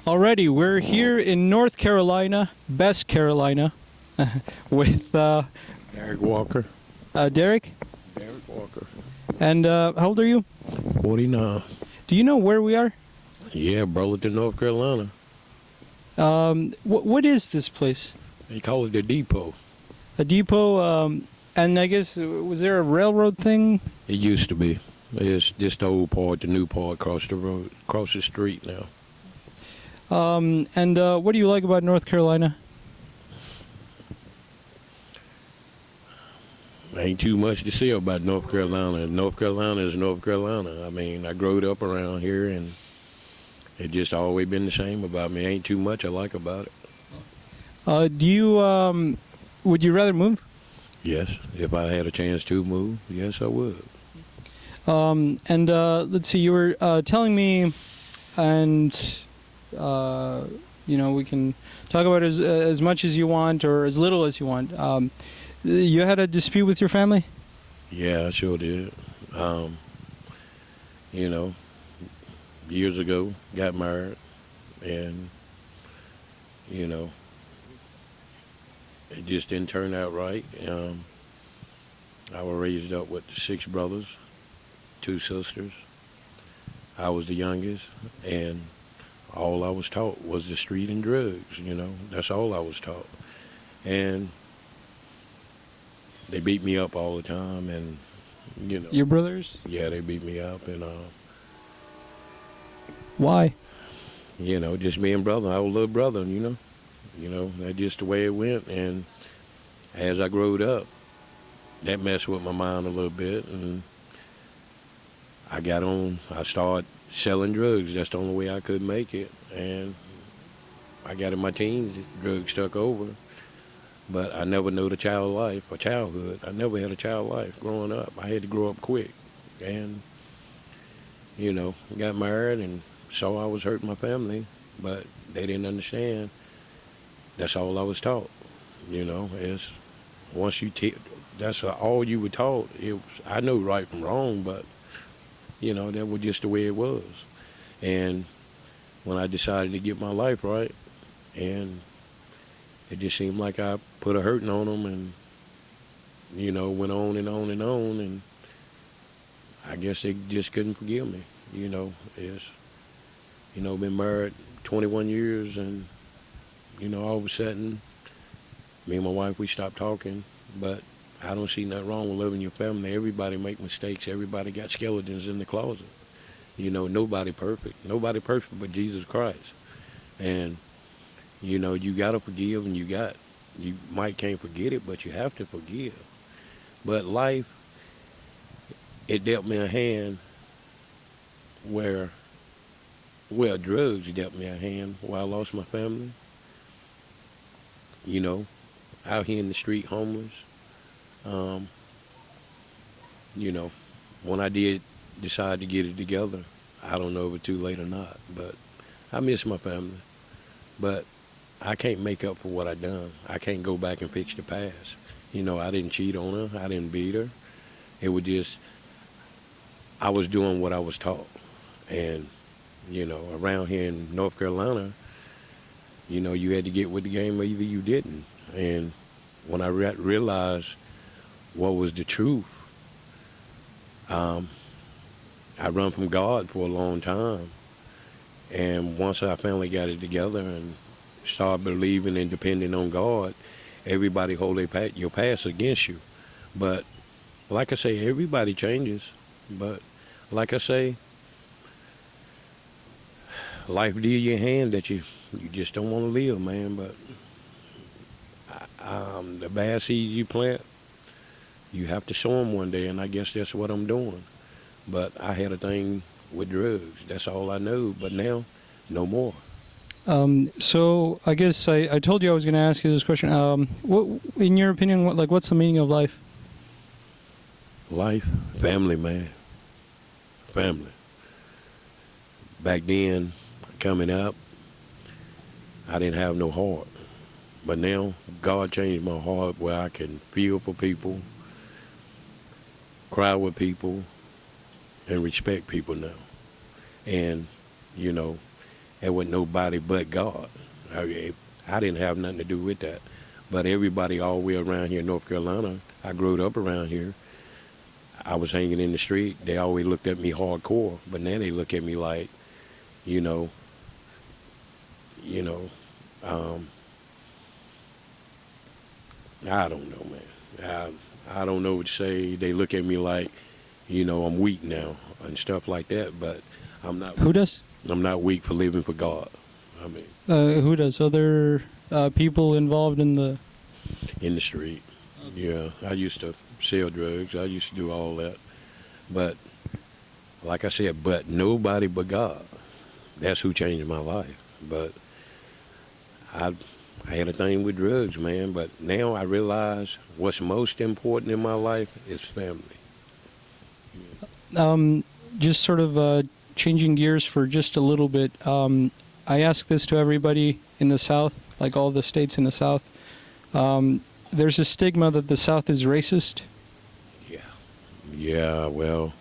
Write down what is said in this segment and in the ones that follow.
Alrighty, we're here in North Carolina, best Carolina, with Derek Walker. Derek. Derek Walker. And how old are you? 49. Do you know where we are? Yeah, Burlington, North Carolina. What is this place? They call it the depot. A depot, and I guess, was there a railroad thing? It used to be. It's just the old part, the new part across the road, across the street now. And what do you like about North Carolina? Ain't too much to say about North Carolina. North Carolina is North Carolina. I mean, I growed up around here, and it just always been the same about me. Ain't too much I like about it. Do you, would you rather move? Yes, if I had a chance to move, yes, I would. And let's see, you were telling me, and we can talk about it as much as you want or as little as you want. You had a dispute with your family? Yeah, I sure did. Years ago, got married, and, it just didn't turn out right. I was raised up with 6 brothers, 2 sisters. I was the youngest, and all I was taught was the street and drugs, That's all I was taught. And they beat me up all the time, and, Your brothers? Yeah, they beat me up, and, Why? Just me and brother. I was a little brother, That's just the way it went. And as I growed up, that messed with my mind a little bit, and I started selling drugs. That's the only way I could make it. And I got in my teens, drugs took over. But I never knew the childhood. I never had a child life growing up. I had to grow up quick. And, got married and saw I was hurting my family, but they didn't understand. That's all I was taught. Is once that's all you were taught. I know right from wrong, but, that was just the way it was. And when I decided to get my life right, and it just seemed like I put a hurting on them, and, went on and on and on, and I guess they just couldn't forgive me. Been married 21 years, and, all of a sudden, me and my wife, we stopped talking, but I don't see nothing wrong with living your family. Everybody make mistakes. Everybody got skeletons in the closet. Nobody perfect. Nobody perfect but Jesus Christ. And, you got to forgive, and you might can't forget it, but you have to forgive. But life, it dealt me a hand drugs dealt me a hand where I lost my family. Out here in the street, homeless. When I did decide to get it together, I don't know if it's too late or not, but I miss my family. But I can't make up for what I done. I can't go back and fix the past. I didn't cheat on her. I didn't beat her. It was just, I was doing what I was taught. And, around here in North Carolina, you had to get with the game or either you didn't. And when I realized what was the truth, I run from God for a long time. And once I finally got it together and started believing and depending on God, everybody hold your past against you. But like I say, everybody changes. But like I say, life deal you a hand that you just don't want to live, man. But the bad seeds you plant, you have to sow them one day, and I guess that's what I'm doing. But I had a thing with drugs. That's all I know. But now, no more. So I guess I told you I was going to ask you this question. What, in your opinion, what's the meaning of life? Life, family, man. Family. Back then, coming up, I didn't have no heart. But now, God changed my heart where I can feel for people, cry with people, and respect people now. And, and with nobody but God. I didn't have nothing to do with that. But everybody all the way around here in North Carolina, I grew up around here. I was hanging in the street. They always looked at me hardcore, but now they look at me like, you know, you know, I don't know, man. I don't know what to say. They look at me like, I'm weak now and stuff like that. But I'm not. Who does? I'm not weak for living for God. I mean, who does? Other people involved in the street. Yeah, I used to sell drugs. I used to do all that. But like I said, but nobody but God. That's who changed my life. But I had a thing with drugs, man. But now I realize what's most important in my life is family. Just sort of changing gears for just a little bit. I ask this to everybody in the South, like all the states in the South. There's a stigma that the South is racist. Yeah, well,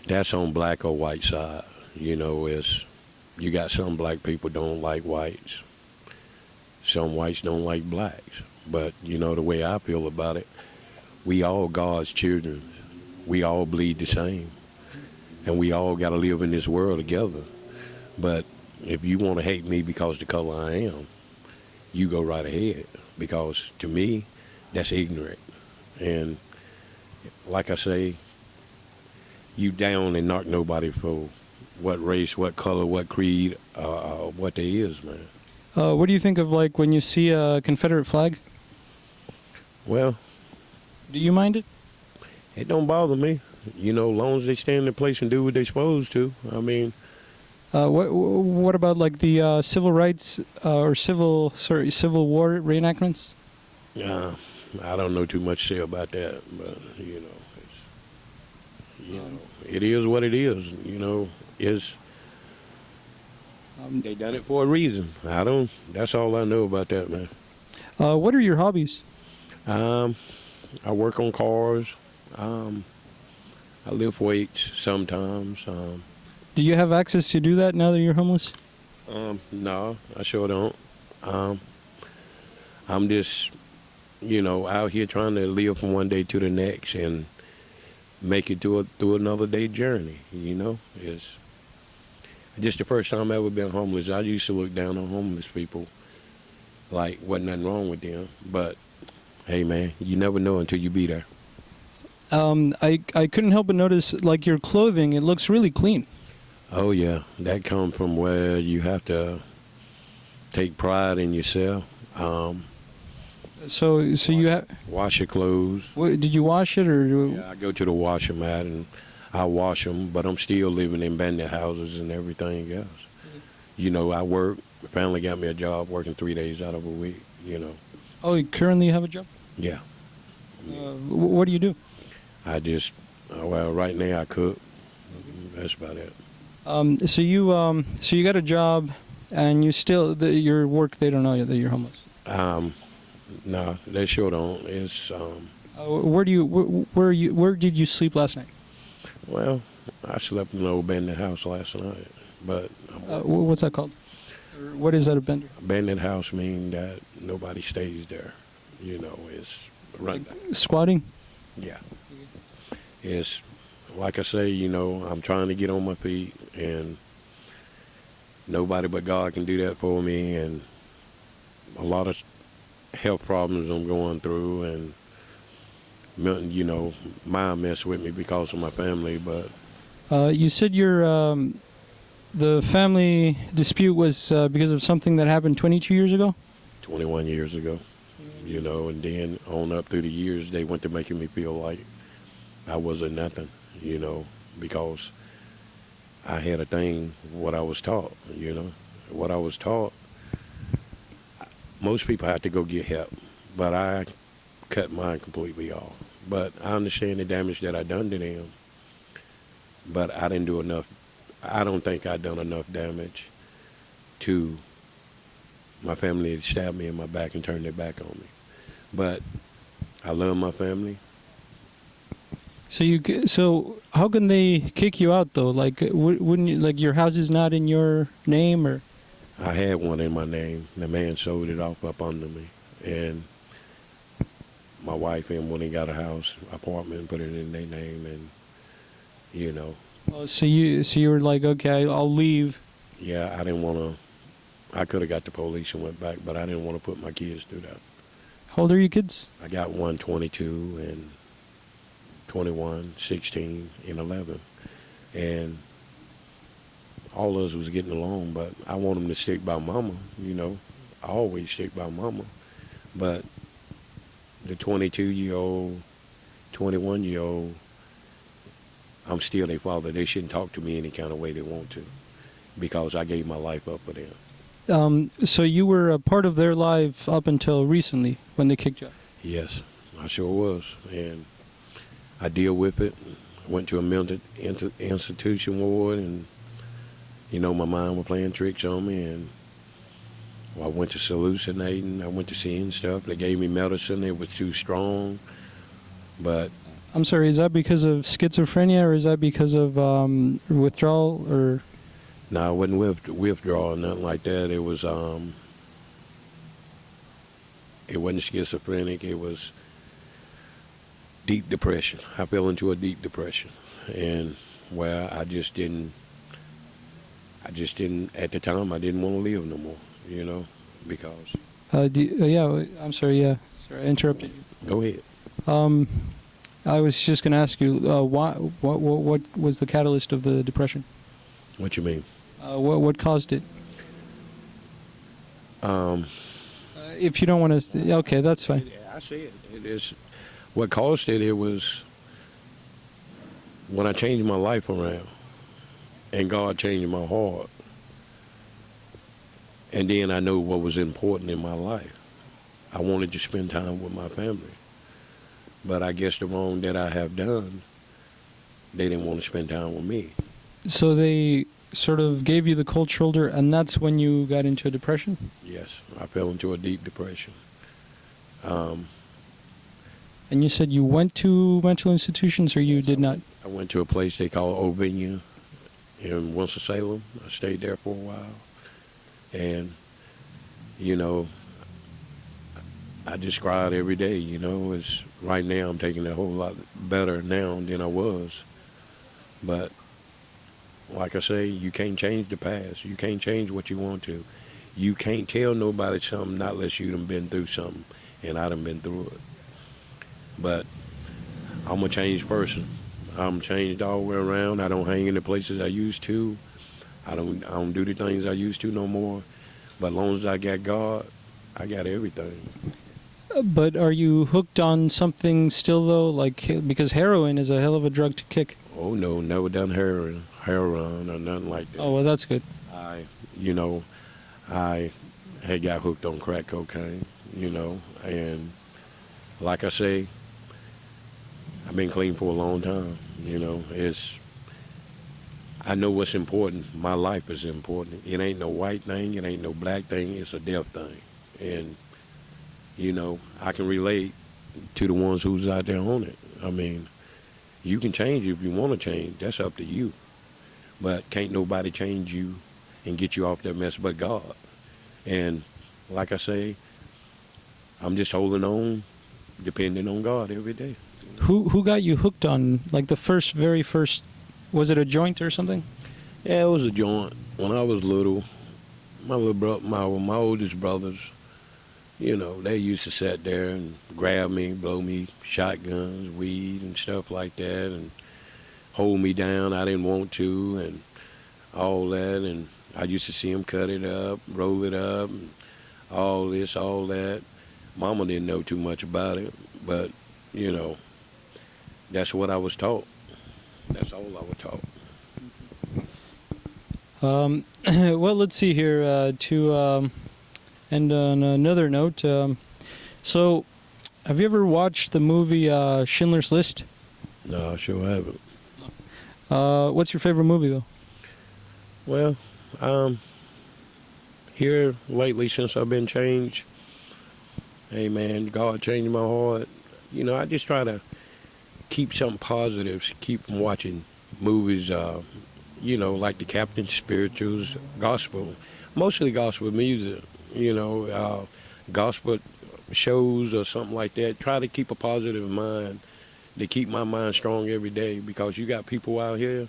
that's on black or white side. You got some black people don't like whites. Some whites don't like blacks. But, the way I feel about it, we all God's children. We all bleed the same. And we all got to live in this world together. But if you want to hate me because the color I am, you go right ahead. Because to me, that's ignorant. And like I say, you down and knock nobody for what race, what color, what creed, what they is, man. What do you think of like when you see a Confederate flag? Well, do you mind it? It don't bother me. Long as they stand in their place and do what they're supposed to. I mean, what about like the civil rights or Civil War reenactments? I don't know too much to say about that, but it is what it is. They done it for a reason. That's all I know about that, man. What are your hobbies? I work on cars. I lift weights sometimes. Do you have access to do that now that you're homeless? No, I sure don't. I'm just, out here trying to live from one day to the next and make it through another day journey. It's just the first time I ever been homeless. I used to look down on homeless people like wasn't nothing wrong with them. But hey, man, you never know until you be there. I couldn't help but notice like your clothing. It looks really clean. Oh yeah, that comes from where you have to take pride in yourself. So you have wash your clothes. Did you wash it or? Yeah, I go to the washer mat and I wash them, but I'm still living in bandit houses and everything else. I work. My family got me a job working 3 days out of a week. Oh, you currently have a job? Yeah. What do you do? I just right now I cook. That's about it. So you got a job, and you still your work. They don't know that you're homeless. No, they sure don't. It's where did you sleep last night? Well, I slept in an old abandoned house last night, but what's that called? Or what is that abandoned? Abandoned house mean that nobody stays there. It's run down. Squatting. Yeah. It's like I say, I'm trying to get on my feet, and nobody but God can do that for me. And a lot of health problems I'm going through, and mine mess with me because of my family. But you said the family dispute was because of something that happened 22 years ago. 21 years ago, and then on up through the years, they went to making me feel like I wasn't nothing, because I had a thing, what I was taught, what I was taught. Most people have to go get help, but I cut mine completely off. But I understand the damage that I done to them, but I didn't do enough. I don't think I done enough damage to my family that stabbed me in my back and turned their back on me. But I love my family. So how can they kick you out though? Like, wouldn't you, like, your house is not in your name, or? I had one in my name. The man sold it off up under me, and my wife and when he got a house, apartment, put it in their name, and you know, Oh, so you were like, okay, I'll leave. yeah, I didn't want to. I could have got the police and went back, but I didn't want to put my kids through that. How old are you kids? I got one 22 and 21, 16, and 11, and all of us was getting along, but I want them to stick by mama, you know. I always stick by mama, but the 22-year-old, 21-year-old, I'm still their father. They shouldn't talk to me any kind of way they want to, because I gave my life up for them. So you were a part of their life up until recently when they kicked you out. Yes, I sure was, and I deal with it. Went to a mental institution ward, and you know, my mind was playing tricks on me, and I went to hallucinating. I went to seeing stuff. They gave me medicine. It was too strong, but I'm sorry, is that because of schizophrenia, or is that because of withdrawal, or? no, it wasn't withdrawal or nothing like that. It wasn't schizophrenic. It was deep depression. I fell into a deep depression, and where I just didn't, at the time, I didn't want to live no more, you know, because. Yeah, I'm sorry, yeah. Sorry, I interrupted you. Go ahead. I was just going to ask you, what was the catalyst of the depression? What you mean? What caused it? If you don't want to, okay, that's fine. I see it. It is. What caused it, it was when I changed my life around and God changed my heart. And then I knew what was important in my life. I wanted to spend time with my family. But I guess the wrong that I have done, they didn't want to spend time with me. So they sort of gave you the cold shoulder, and that's when you got into a depression? Yes, I fell into a deep depression. And you said you went to mental institutions, or you did not? I went to a place they call Ovenia in Winston-Salem. I stayed there for a while. And, you know, I just cried every day, you know. It's, right now I'm taking it a whole lot better now than I was. But like I say, you can't change the past. You can't change what you want to. You can't tell nobody something not unless you done been through something, and I done been through it. But I'm a changed person. I'm changed all the way around. I don't hang in the places I used to. I don't do the things I used to no more. But as long as I got God, I got everything. But are you hooked on something still, though? Like, because heroin is a hell of a drug to kick. Oh, no, never done heroin or nothing like that. Oh, well, that's good. I had got hooked on crack cocaine, you know, and like I say, I've been clean for a long time, you know. I know what's important. My life is important. It ain't no white thing, it ain't no black thing, it's a deaf thing. And, you know, I can relate to the ones who's out there on it. I mean, you can change if you want to change. That's up to you. But can't nobody change you and get you off that mess but God. And like I say, I'm just holding on, depending on God every day. Who got you hooked on, like, the very first, was it a joint or something? Yeah, it was a joint. When I was little, my oldest brothers, you know, they used to sit there and grab me, blow me shotguns, weed and stuff like that, and hold me down. I didn't want to, and all that. And I used to see them cut it up, roll it up, and all this, all that. Mama didn't know too much about it, but, you know, that's what I was taught. That's all I was taught. Well, let's see here. And on another note, so have you ever watched the movie Schindler's List? No, I sure haven't. What's your favorite movie, though? Well, here lately since I've been changed, hey man, God changed my heart. You know, I just try to keep something positive, keep from watching movies, like the Captain Spirituals, gospel, mostly gospel music, gospel shows or something like that. Try to keep a positive mind, to keep my mind strong every day, because you got people out here,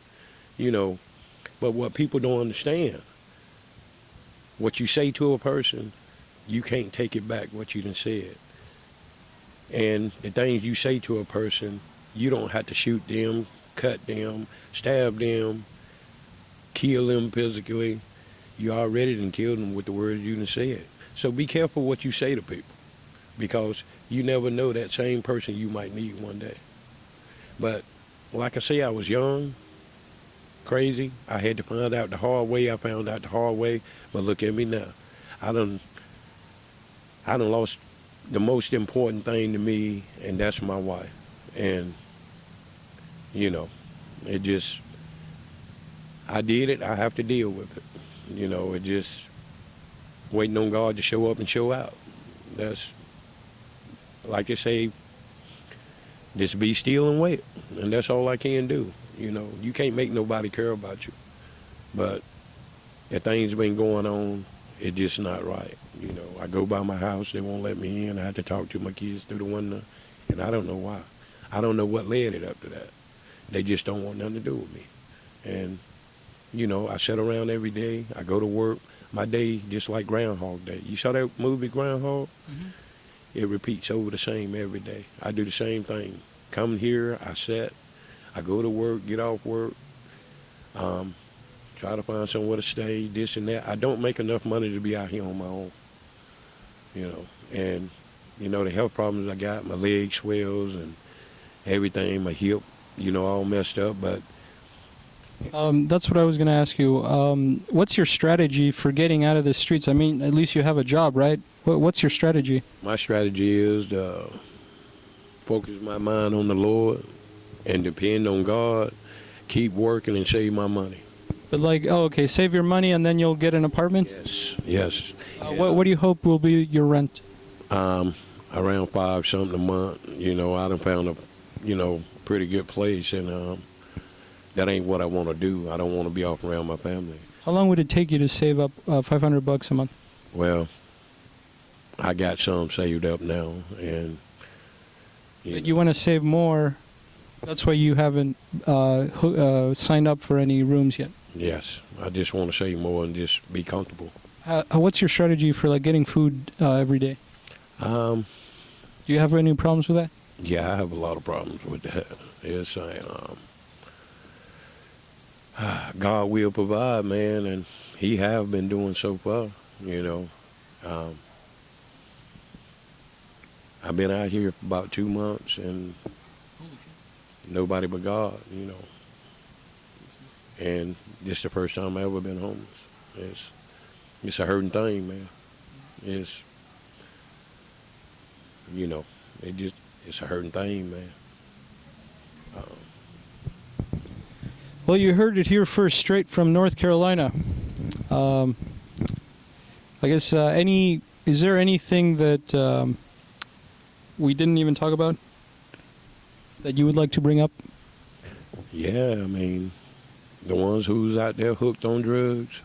but what people don't understand, what you say to a person, you can't take it back what you done said. And the things you say to a person, you don't have to shoot them, cut them, stab them, kill them physically. You already done killed them with the words you done said. So be careful what you say to people, because you never know that same person you might need one day. But like I say, I was young, crazy. I had to find out the hard way. I found out the hard way. But look at me now. I done lost the most important thing to me, and that's my wife. And, it just, I did it. I have to deal with it. It just waiting on God to show up and show out. That's, like they say, just be still and wait. And that's all I can do. You can't make nobody care about you. But the things been going on, it's just not right. I go by my house, they won't let me in. I have to talk to my kids through the window, and I don't know why. I don't know what led it up to that. They just don't want nothing to do with me. And, I sit around every day. I go to work. My day just like Groundhog Day. You saw that movie Groundhog? Mm-hmm. It repeats over the same every day. I do the same thing. Come here, I sit. I go to work, get off work. Try to find somewhere to stay, this and that. I don't make enough money to be out here on my own, And, the health problems I got, my leg swells and everything, my hip, all messed up. But that's what I was going to ask you. What's your strategy for getting out of the streets? I mean, at least you have a job, right? What's your strategy? My strategy is to focus my mind on the Lord and depend on God, keep working and save my money. But okay, save your money and then you'll get an apartment? Yes. What do you hope will be your rent? Around $5 something a month. I done found a, pretty good place, and that ain't what I want to do. I don't want to be off around my family. How long would it take you to save up $500 a month? Well, I got some saved up now, and but you want to save more. That's why you haven't signed up for any rooms yet. Yes, I just want to save more and just be comfortable. What's your strategy for getting food every day? Do you have any problems with that? Yeah, I have a lot of problems with that. It's God will provide, man, and He have been doing so far. I've been out here for about 2 months, and nobody but God, And this is the first time I've ever been homeless. It's a hurting thing, man. It's, it's a hurting thing, man. Well, you heard it here first, straight from North Carolina. I guess is there anything that we didn't even talk about that you would like to bring up? Yeah, I mean, the ones who's out there hooked on drugs,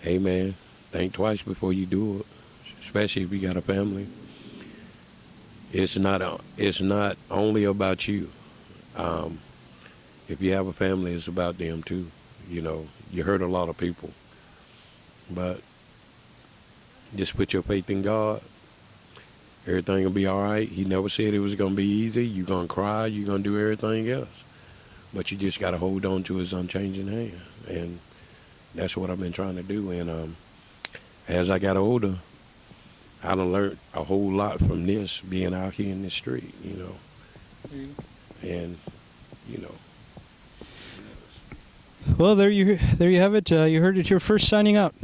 hey man, think twice before you do it, especially if you got a family. It's not only about you. If you have a family, it's about them too. You hurt a lot of people, but just put your faith in God. Everything will be all right. He never said it was going to be easy. You're going to cry. You're going to do everything else. But you just got to hold on to His unchanging hand. And that's what I've been trying to do. And as I got older, I done learned a whole lot from this, being out here in the street, And, Well, there you have it. You heard it here first, signing out.